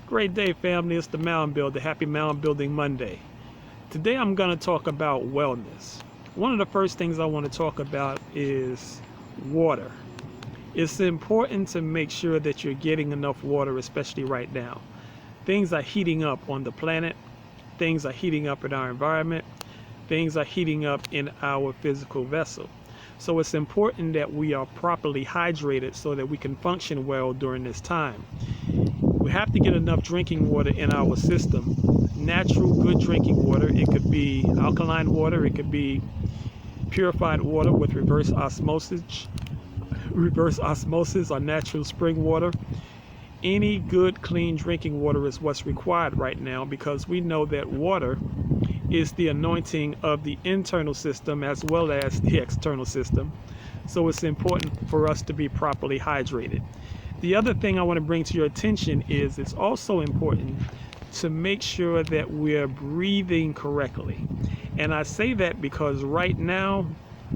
Great day, family. It's the Mound Builder. Happy Mound Building Monday. Today I'm going to talk about wellness. One of the first things I want to talk about is water. It's important to make sure that you're getting enough water, especially right now. Things are heating up on the planet. Things are heating up in our environment. Things are heating up in our physical vessel. So it's important that we are properly hydrated so that we can function well during this time. We have to get enough drinking water in our system. Natural, good drinking water. It could be alkaline water. It could be purified water with reverse osmosis or natural spring water. Any good, clean drinking water is what's required right now, because we know that water is the anointing of the internal system as well as the external system. So it's important for us to be properly hydrated. The other thing I want to bring to your attention is it's also important to make sure that we're breathing correctly. And I say that because right now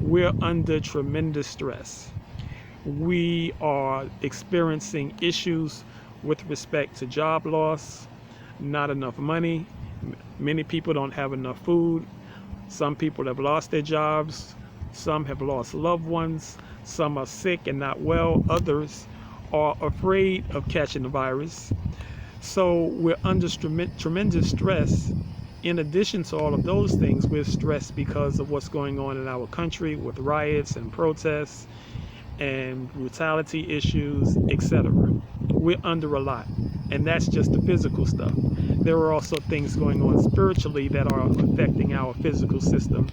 we're under tremendous stress. We are experiencing issues with respect to job loss, not enough money. Many people don't have enough food. Some people have lost their jobs. Some have lost loved ones. Some are sick and not well. Others are afraid of catching the virus. So we're under tremendous stress. In addition to all of those things, we're stressed because of what's going on in our country with riots and protests and brutality issues, etc. We're under a lot, and that's just the physical stuff. There are also things going on spiritually that are affecting our physical system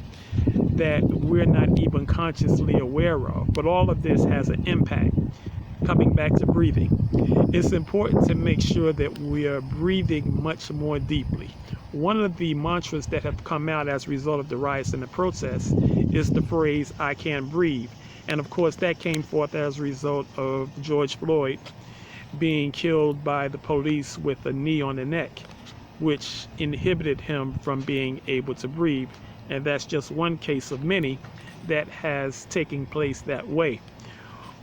that we're not even consciously aware of. But all of this has an impact. Coming back to breathing, it's important to make sure that we are breathing much more deeply. One of the mantras that have come out as a result of the riots and the protests is the phrase, "I can't breathe." And of course, that came forth as a result of George Floyd being killed by the police with a knee on the neck, which inhibited him from being able to breathe. And that's just one case of many that has taken place that way.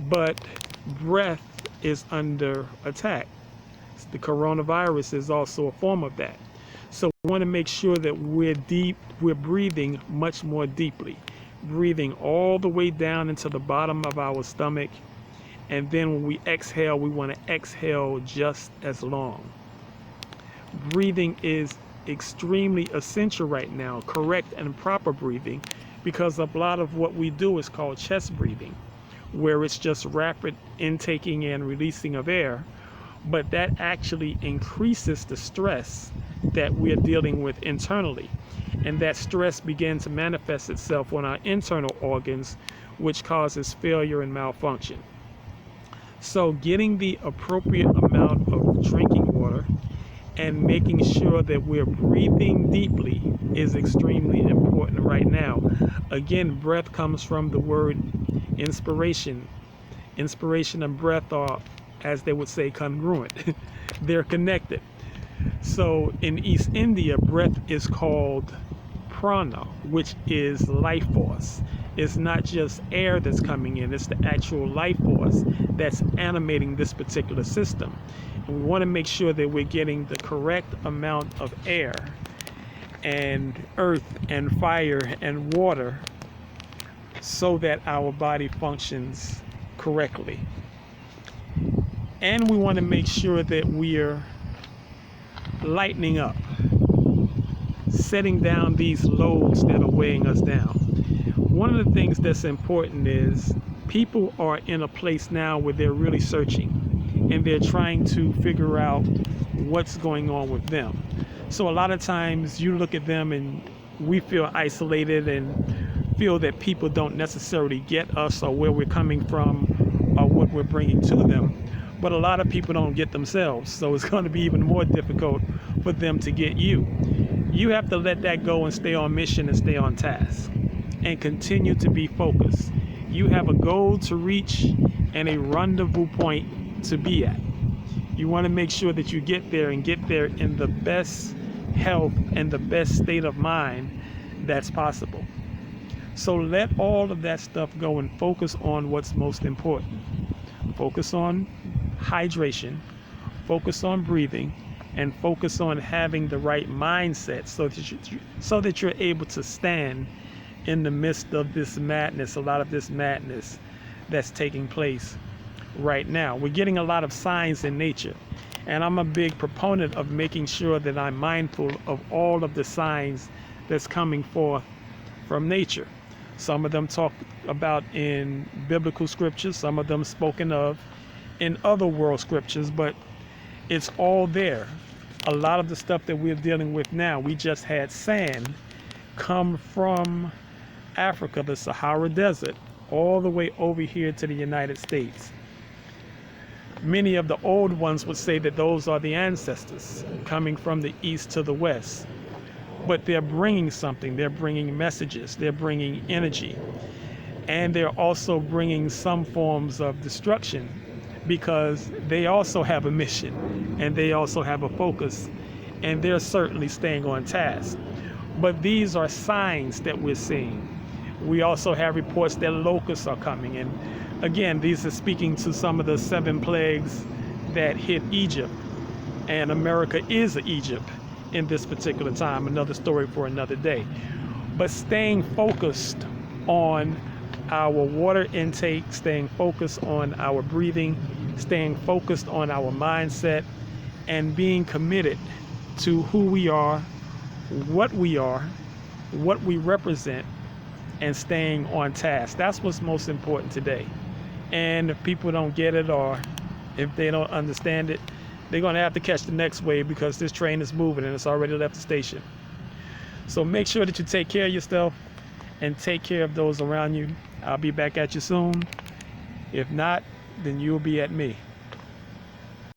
But breath is under attack. The coronavirus is also a form of that. So we want to make sure that we're breathing much more deeply, breathing all the way down into the bottom of our stomach. And then when we exhale, we want to exhale just as long. Breathing is extremely essential right now, correct and proper breathing, because a lot of what we do is called chest breathing, where it's just rapid intaking and releasing of air, but that actually increases the stress that we're dealing with internally. And that stress begins to manifest itself on our internal organs, which causes failure and malfunction. So getting the appropriate amount of drinking water and making sure that we're breathing deeply is extremely important right now. Again, breath comes from the word inspiration. Inspiration and breath are, as they would say, congruent. They're connected. So in East India, breath is called prana, which is life force. It's not just air that's coming in, it's the actual life force that's animating this particular system. And we want to make sure that we're getting the correct amount of air and earth and fire and water so that our body functions correctly. And we want to make sure that we're lightening up, setting down these loads that are weighing us down. One of the things that's important is people are in a place now where they're really searching and they're trying to figure out what's going on with them. So a lot of times you look at them and we feel isolated and feel that people don't necessarily get us or where we're coming from or what we're bringing to them. But a lot of people don't get themselves, so it's going to be even more difficult for them to get you. You have to let that go and stay on mission and stay on task and continue to be focused. You have a goal to reach and a rendezvous point to be at. You want to make sure that you get there and get there in the best health and the best state of mind that's possible. So let all of that stuff go and focus on what's most important. Focus on hydration, focus on breathing, and focus on having the right mindset so that you're able to stand in the midst of this madness, a lot of this madness that's taking place right now. We're getting a lot of signs in nature, and I'm a big proponent of making sure that I'm mindful of all of the signs that's coming forth from nature. Some of them talked about in biblical scriptures, some of them spoken of in other world scriptures, but it's all there. A lot of the stuff that we're dealing with now, we just had sand come from Africa, the Sahara Desert, all the way over here to the United States. Many of the old ones would say that those are the ancestors coming from the east to the west. But they're bringing something. They're bringing messages. They're bringing energy. And they're also bringing some forms of destruction, because they also have a mission and they also have a focus, and they're certainly staying on task. But these are signs that we're seeing. We also have reports that locusts are coming. And again, these are speaking to some of the 7 plagues that hit Egypt. And America is Egypt in this particular time. Another story for another day. But staying focused on our water intake, staying focused on our breathing, staying focused on our mindset, and being committed to who we are, what we represent, and staying on task. That's what's most important today. And if people don't get it, or if they don't understand it, they're going to have to catch the next wave, because this train is moving and it's already left the station. So make sure that you take care of yourself and take care of those around you. I'll be back at you soon. If not, then you'll be at me.